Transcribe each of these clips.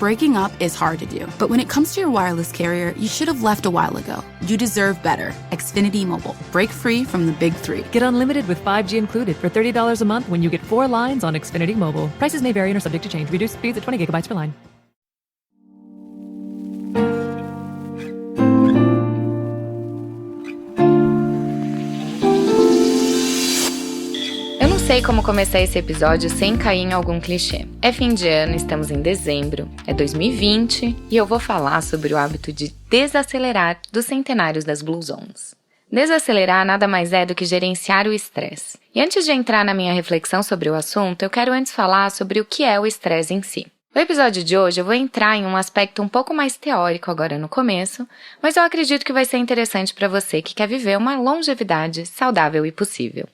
Breaking up is hard to do, but when it comes to your wireless carrier, you should have left a while ago. You deserve better. Xfinity Mobile. Break free from the big three. Get unlimited with 5G included for $30 a month when you get 4 lines on Xfinity Mobile. Prices may vary and are subject to change. Reduced speeds at 20 gigabytes per line. Eu não sei como começar esse episódio sem cair em algum clichê. É fim de ano, estamos em dezembro, é 2020 e eu vou falar sobre o hábito de desacelerar dos centenários das Blue Zones. Desacelerar nada mais é do que gerenciar o estresse. E antes de entrar na minha reflexão sobre o assunto, eu quero antes falar sobre o que é o estresse em si. No episódio de hoje eu vou entrar em um aspecto um pouco mais teórico agora no começo, mas eu acredito que vai ser interessante para você que quer viver uma longevidade saudável e possível.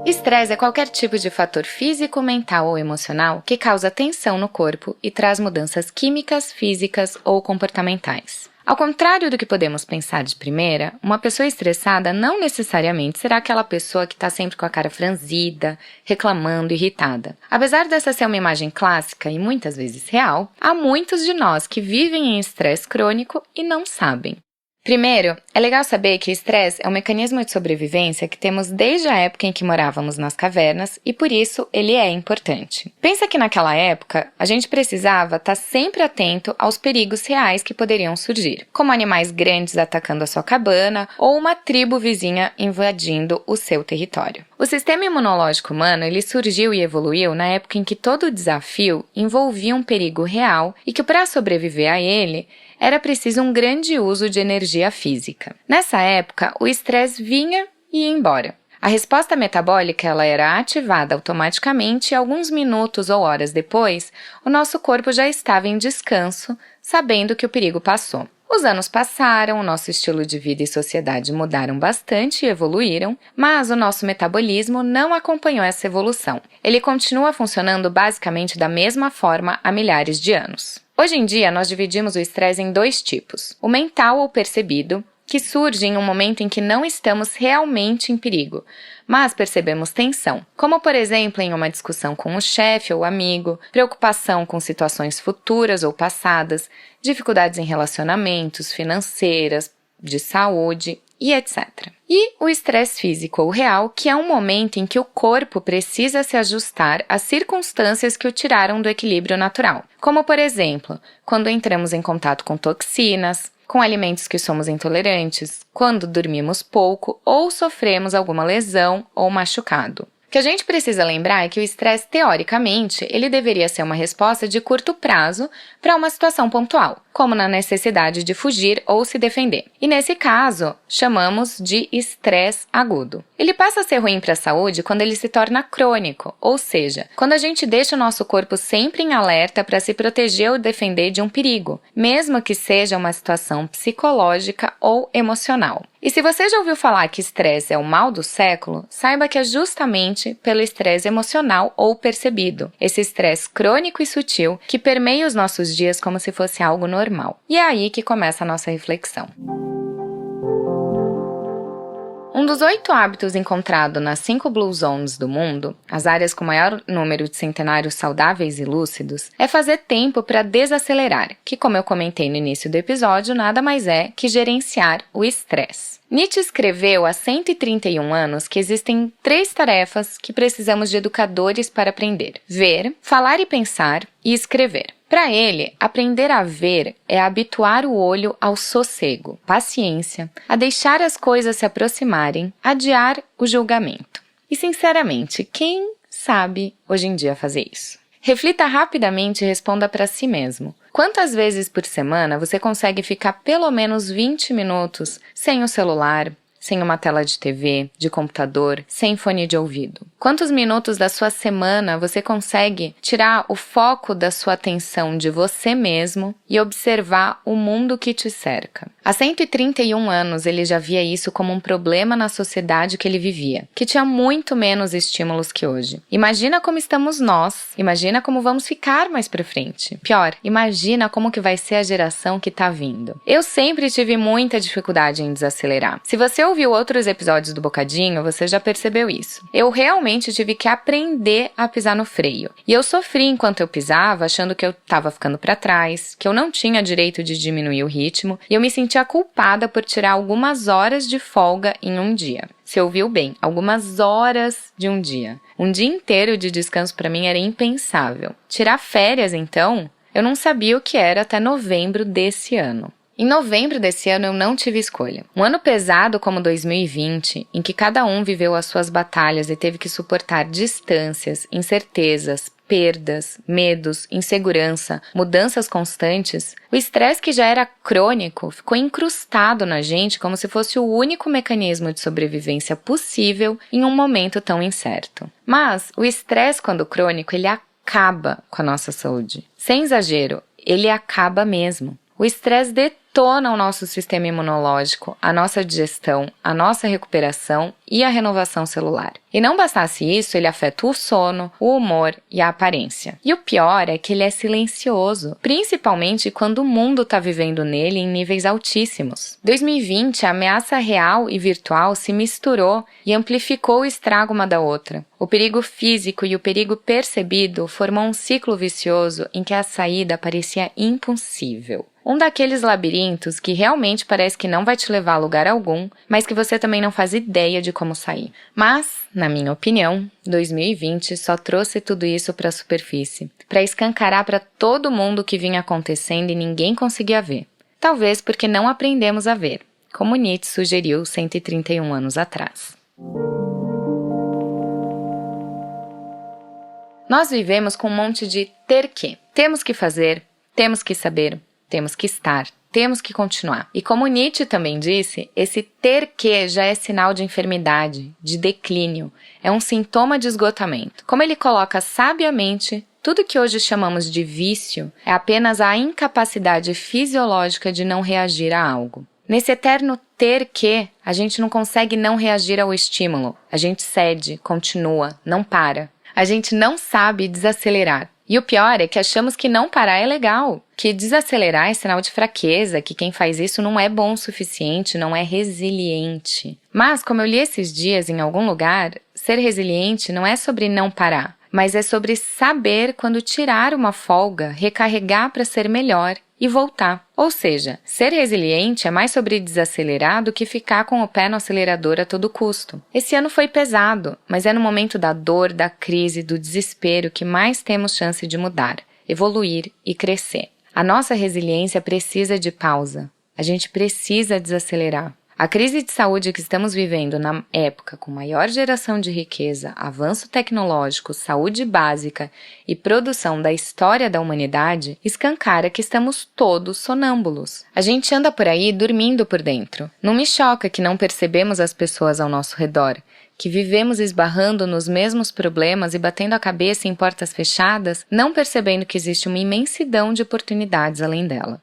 Estresse é qualquer tipo de fator físico, mental ou emocional que causa tensão no corpo e traz mudanças químicas, físicas ou comportamentais. Ao contrário do que podemos pensar de primeira, uma pessoa estressada não necessariamente será aquela pessoa que está sempre com a cara franzida, reclamando, irritada. Apesar dessa ser uma imagem clássica e muitas vezes real, há muitos de nós que vivem em estresse crônico e não sabem. Primeiro, é legal saber que o estresse é um mecanismo de sobrevivência que temos desde a época em que morávamos nas cavernas e por isso ele é importante. Pensa que naquela época a gente precisava estar sempre atento aos perigos reais que poderiam surgir, como animais grandes atacando a sua cabana ou uma tribo vizinha invadindo o seu território. O sistema imunológico humano ele surgiu e evoluiu na época em que todo desafio envolvia um perigo real e que para sobreviver a ele era preciso um grande uso de energia física. Nessa época, o estresse vinha e ia embora. A resposta metabólica ela era ativada automaticamente e alguns minutos ou horas depois, o nosso corpo já estava em descanso, sabendo que o perigo passou. Os anos passaram, o nosso estilo de vida e sociedade mudaram bastante e evoluíram, mas o nosso metabolismo não acompanhou essa evolução. Ele continua funcionando basicamente da mesma forma há milhares de anos. Hoje em dia, nós dividimos o estresse em 2 tipos. O mental ou percebido, que surge em um momento em que não estamos realmente em perigo, mas percebemos tensão, como por exemplo em uma discussão com o chefe ou amigo, preocupação com situações futuras ou passadas, dificuldades em relacionamentos, financeiras, de saúde e etc. E o estresse físico ou real, que é um momento em que o corpo precisa se ajustar às circunstâncias que o tiraram do equilíbrio natural, como por exemplo, quando entramos em contato com toxinas, com alimentos que somos intolerantes, quando dormimos pouco ou sofremos alguma lesão ou machucado. O que a gente precisa lembrar é que o estresse, teoricamente, ele deveria ser uma resposta de curto prazo para uma situação pontual, como na necessidade de fugir ou se defender. E nesse caso, chamamos de estresse agudo. Ele passa a ser ruim para a saúde quando ele se torna crônico, ou seja, quando a gente deixa o nosso corpo sempre em alerta para se proteger ou defender de um perigo, mesmo que seja uma situação psicológica ou emocional. E se você já ouviu falar que estresse é o mal do século, saiba que é justamente pelo estresse emocional ou percebido, esse estresse crônico e sutil que permeia os nossos dias como se fosse algo normal. E é aí que começa a nossa reflexão. Um dos 8 hábitos encontrados nas 5 Blue Zones do mundo, as áreas com maior número de centenários saudáveis e lúcidos, é fazer tempo para desacelerar, que como eu comentei no início do episódio, nada mais é que gerenciar o estresse. Nietzsche escreveu há 131 anos que existem 3 tarefas que precisamos de educadores para aprender: ver, falar e pensar e escrever. Para ele, aprender a ver é habituar o olho ao sossego, paciência, a deixar as coisas se aproximarem, adiar o julgamento. E, sinceramente, quem sabe hoje em dia fazer isso? Reflita rapidamente e responda para si mesmo. Quantas vezes por semana você consegue ficar pelo menos 20 minutos sem o celular, sem uma tela de TV, de computador, sem fone de ouvido? Quantos minutos da sua semana você consegue tirar o foco da sua atenção de você mesmo e observar o mundo que te cerca? Há 131 anos ele já via isso como um problema na sociedade que ele vivia, que tinha muito menos estímulos que hoje. Imagina como estamos nós, imagina como vamos ficar mais pra frente. Pior, imagina como que vai ser a geração que tá vindo. Eu sempre tive muita dificuldade em desacelerar. Se você ouviu outros episódios do Bocadinho, você já percebeu isso. Eu realmente tive que aprender a pisar no freio. E eu sofri enquanto eu pisava, achando que eu estava ficando para trás, que eu não tinha direito de diminuir o ritmo, e eu me sentia culpada por tirar algumas horas de folga em um dia. Você ouviu bem, algumas horas de um dia. Um dia inteiro de descanso para mim era impensável. Tirar férias, então, eu não sabia o que era até novembro desse ano. Em novembro desse ano eu não tive escolha. Um ano pesado como 2020, em que cada um viveu as suas batalhas e teve que suportar distâncias, incertezas, perdas, medos, insegurança, mudanças constantes, o estresse que já era crônico ficou incrustado na gente como se fosse o único mecanismo de sobrevivência possível em um momento tão incerto. Mas o estresse, quando crônico, ele acaba com a nossa saúde. Sem exagero, ele acaba mesmo. O estresse detona o nosso sistema imunológico, a nossa digestão, a nossa recuperação e a renovação celular. E não bastasse isso, ele afeta o sono, o humor e a aparência. E o pior é que ele é silencioso, principalmente quando o mundo está vivendo nele em níveis altíssimos. 2020, a ameaça real e virtual se misturou e amplificou o estrago uma da outra. O perigo físico e o perigo percebido formam um ciclo vicioso em que a saída parecia impossível. Um daqueles labirintos que realmente parece que não vai te levar a lugar algum, mas que você também não faz ideia de como sair. Mas, na minha opinião, 2020 só trouxe tudo isso para a superfície, para escancarar para todo mundo o que vinha acontecendo e ninguém conseguia ver. Talvez porque não aprendemos a ver, como Nietzsche sugeriu 131 anos atrás. Nós vivemos com um monte de ter que. Temos que fazer, temos que saber, temos que estar, temos que continuar. E como Nietzsche também disse, esse ter que já é sinal de enfermidade, de declínio, é um sintoma de esgotamento. Como ele coloca sabiamente, tudo que hoje chamamos de vício é apenas a incapacidade fisiológica de não reagir a algo. Nesse eterno ter que, a gente não consegue não reagir ao estímulo. A gente cede, continua, não para. A gente não sabe desacelerar. E o pior é que achamos que não parar é legal, que desacelerar é sinal de fraqueza, que quem faz isso não é bom o suficiente, não é resiliente. Mas, como eu li esses dias em algum lugar, ser resiliente não é sobre não parar, mas é sobre saber quando tirar uma folga, recarregar para ser melhor e voltar. Ou seja, ser resiliente é mais sobre desacelerar do que ficar com o pé no acelerador a todo custo. Esse ano foi pesado, mas é no momento da dor, da crise, do desespero que mais temos chance de mudar, evoluir e crescer. A nossa resiliência precisa de pausa. A gente precisa desacelerar. A crise de saúde que estamos vivendo na época com maior geração de riqueza, avanço tecnológico, saúde básica e produção da história da humanidade escancara que estamos todos sonâmbulos. A gente anda por aí dormindo por dentro. Não me choca que não percebemos as pessoas ao nosso redor, que vivemos esbarrando nos mesmos problemas e batendo a cabeça em portas fechadas, não percebendo que existe uma imensidão de oportunidades além dela.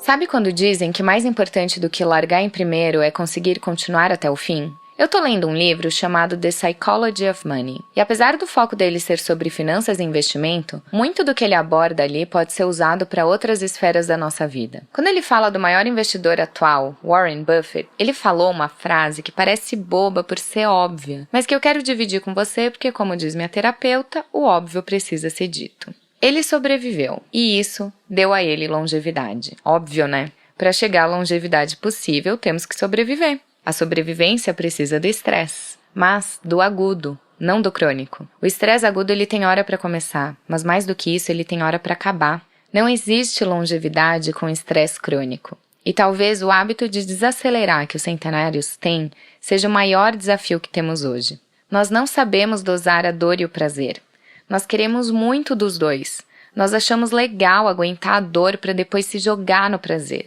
Sabe quando dizem que mais importante do que largar em primeiro é conseguir continuar até o fim? Eu tô lendo um livro chamado The Psychology of Money, e apesar do foco dele ser sobre finanças e investimento, muito do que ele aborda ali pode ser usado para outras esferas da nossa vida. Quando ele fala do maior investidor atual, Warren Buffett, ele falou uma frase que parece boba por ser óbvia, mas que eu quero dividir com você porque, como diz minha terapeuta, o óbvio precisa ser dito. Ele sobreviveu, e isso deu a ele longevidade. Óbvio, né? Para chegar à longevidade possível, temos que sobreviver. A sobrevivência precisa do estresse, mas do agudo, não do crônico. O estresse agudo ele tem hora para começar, mas mais do que isso, ele tem hora para acabar. Não existe longevidade com estresse crônico. E talvez o hábito de desacelerar que os centenários têm seja o maior desafio que temos hoje. Nós não sabemos dosar a dor e o prazer. Nós queremos muito dos dois. Nós achamos legal aguentar a dor para depois se jogar no prazer.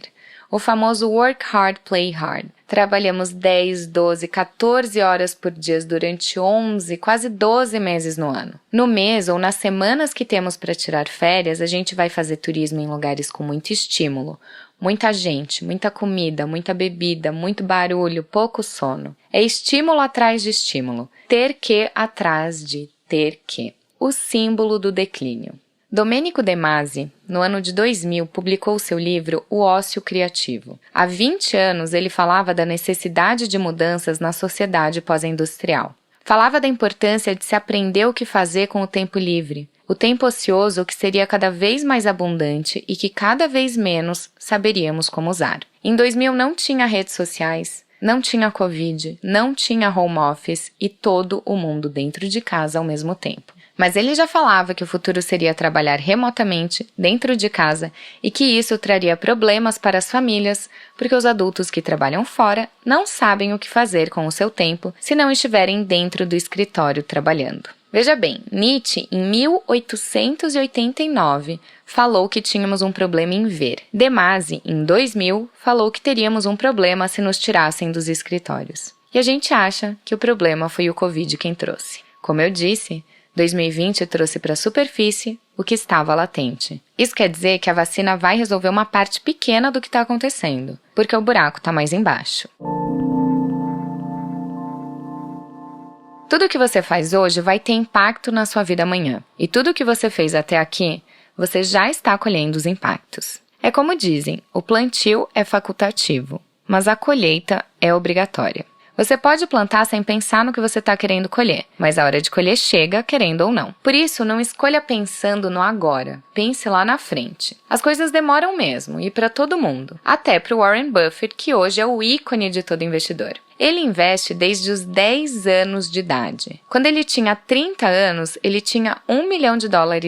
O famoso work hard, play hard. Trabalhamos 10, 12, 14 horas por dia durante 11, quase 12 meses no ano. No mês ou nas semanas que temos para tirar férias, a gente vai fazer turismo em lugares com muito estímulo. Muita gente, muita comida, muita bebida, muito barulho, pouco sono. É estímulo atrás de estímulo. Ter que atrás de ter que. O símbolo do declínio. Domenico De Masi, no ano de 2000, publicou seu livro O Ócio Criativo. Há 20 anos, ele falava da necessidade de mudanças na sociedade pós-industrial. Falava da importância de se aprender o que fazer com o tempo livre, o tempo ocioso que seria cada vez mais abundante e que cada vez menos saberíamos como usar. Em 2000 não tinha redes sociais, não tinha Covid, não tinha home office e todo o mundo dentro de casa ao mesmo tempo. Mas ele já falava que o futuro seria trabalhar remotamente, dentro de casa, e que isso traria problemas para as famílias, porque os adultos que trabalham fora não sabem o que fazer com o seu tempo se não estiverem dentro do escritório trabalhando. Veja bem, Nietzsche, em 1889, falou que tínhamos um problema em ver. De Masi, em 2000, falou que teríamos um problema se nos tirassem dos escritórios. E a gente acha que o problema foi o Covid quem trouxe. Como eu disse, 2020 trouxe para a superfície o que estava latente. Isso quer dizer que a vacina vai resolver uma parte pequena do que está acontecendo, porque o buraco está mais embaixo. Tudo que você faz hoje vai ter impacto na sua vida amanhã. E tudo que você fez até aqui, você já está colhendo os impactos. É como dizem, o plantio é facultativo, mas a colheita é obrigatória. Você pode plantar sem pensar no que você está querendo colher, mas a hora de colher chega, querendo ou não. Por isso, não escolha pensando no agora. Pense lá na frente. As coisas demoram mesmo, e para todo mundo. Até para o Warren Buffett, que hoje é o ícone de todo investidor. Ele investe desde os 10 anos de idade. Quando ele tinha 30 anos, ele tinha $1 milhão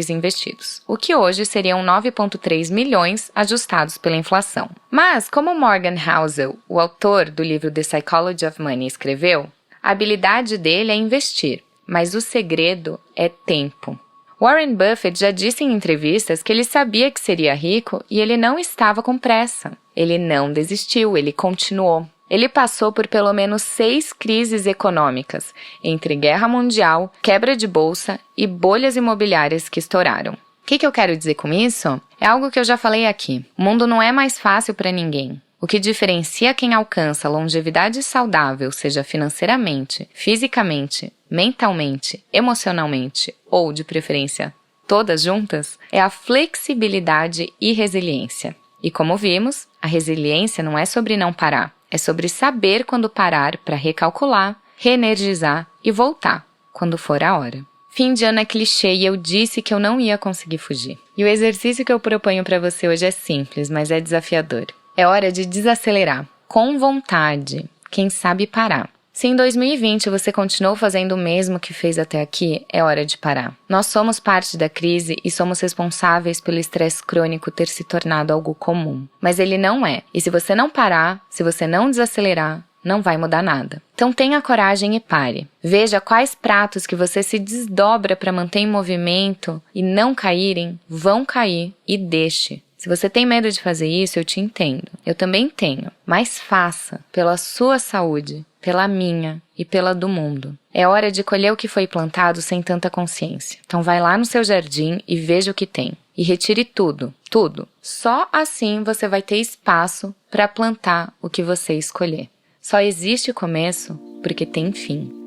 investidos, o que hoje seriam 9,3 milhões ajustados pela inflação. Mas, como Morgan Housel, o autor do livro The Psychology of Money, escreveu, a habilidade dele é investir, mas o segredo é tempo. Warren Buffett já disse em entrevistas que ele sabia que seria rico e ele não estava com pressa. Ele não desistiu, ele continuou. Ele passou por pelo menos 6 crises econômicas, entre guerra mundial, quebra de bolsa e bolhas imobiliárias que estouraram. O que eu quero dizer com isso? É algo que eu já falei aqui. O mundo não é mais fácil para ninguém. O que diferencia quem alcança longevidade saudável, seja financeiramente, fisicamente, mentalmente, emocionalmente ou, de preferência, todas juntas, é a flexibilidade e resiliência. E como vimos, a resiliência não é sobre não parar. É sobre saber quando parar para recalcular, reenergizar e voltar, quando for a hora. Fim de ano é clichê e eu disse que eu não ia conseguir fugir. E o exercício que eu proponho para você hoje é simples, mas é desafiador. É hora de desacelerar, com vontade, quem sabe parar. Se em 2020 você continuou fazendo o mesmo que fez até aqui, é hora de parar. Nós somos parte da crise e somos responsáveis pelo estresse crônico ter se tornado algo comum. Mas ele não é. E se você não parar, se você não desacelerar, não vai mudar nada. Então tenha coragem e pare. Veja quais pratos que você se desdobra para manter em movimento e não caírem, vão cair e deixe. Se você tem medo de fazer isso, eu te entendo. Eu também tenho. Mas faça, pela sua saúde, pela minha e pela do mundo. É hora de colher o que foi plantado sem tanta consciência. Então vai lá no seu jardim e veja o que tem. E retire tudo, tudo. Só assim você vai ter espaço para plantar o que você escolher. Só existe começo porque tem fim.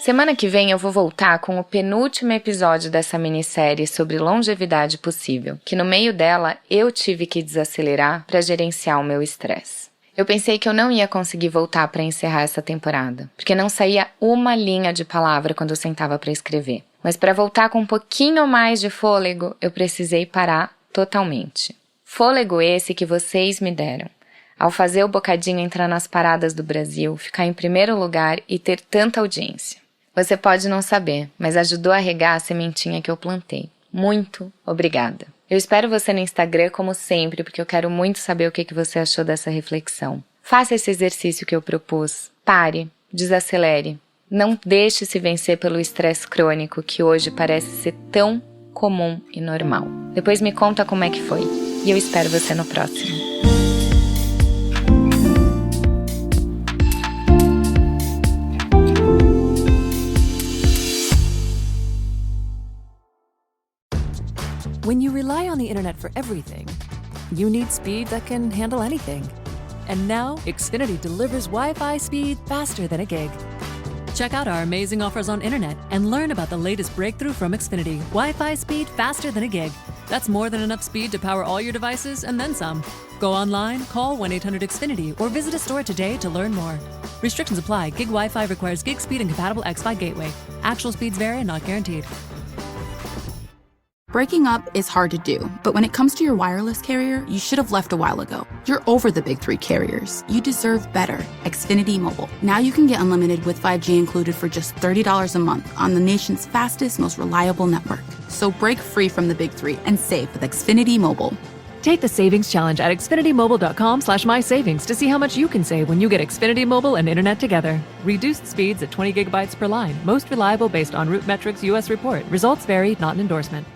Semana que vem eu vou voltar com o penúltimo episódio dessa minissérie sobre longevidade possível, que no meio dela eu tive que desacelerar para gerenciar o meu estresse. Eu pensei que eu não ia conseguir voltar para encerrar essa temporada, porque não saía uma linha de palavra quando eu sentava para escrever. Mas para voltar com um pouquinho mais de fôlego, eu precisei parar totalmente. Fôlego esse que vocês me deram. Ao fazer o Bocadinho entrar nas paradas do Brasil, ficar em primeiro lugar e ter tanta audiência. Você pode não saber, mas ajudou a regar a sementinha que eu plantei. Muito obrigada. Eu espero você no Instagram como sempre, porque eu quero muito saber o que você achou dessa reflexão. Faça esse exercício que eu propus. Pare, desacelere. Não deixe se vencer pelo estresse crônico que hoje parece ser tão comum e normal. Depois me conta como é que foi. E eu espero você no próximo. When you rely on the internet for everything, you need speed that can handle anything. And now, Xfinity delivers Wi-Fi speed faster than a gig. Check out our amazing offers on internet and learn about the latest breakthrough from Xfinity. Wi-Fi speed faster than a gig. That's more than enough speed to power all your devices and then some. Go online, call 1-800-XFINITY, or visit a store today to learn more. Restrictions apply. Gig Wi-Fi requires gig speed and compatible X-Fi gateway. Actual speeds vary and not guaranteed. Breaking up is hard to do, but when it comes to your wireless carrier, you should have left a while ago. You're over the big three carriers. You deserve better. Xfinity Mobile. Now you can get unlimited with 5G included for just $30 a month on the nation's fastest, most reliable network. So break free from the big three and save with Xfinity Mobile. Take the savings challenge at xfinitymobile.com/mysavings to see how much you can save when you get Xfinity Mobile and internet together. Reduced speeds at 20 gigabytes per line. Most reliable based on RootMetrics US report. Results vary, not an endorsement.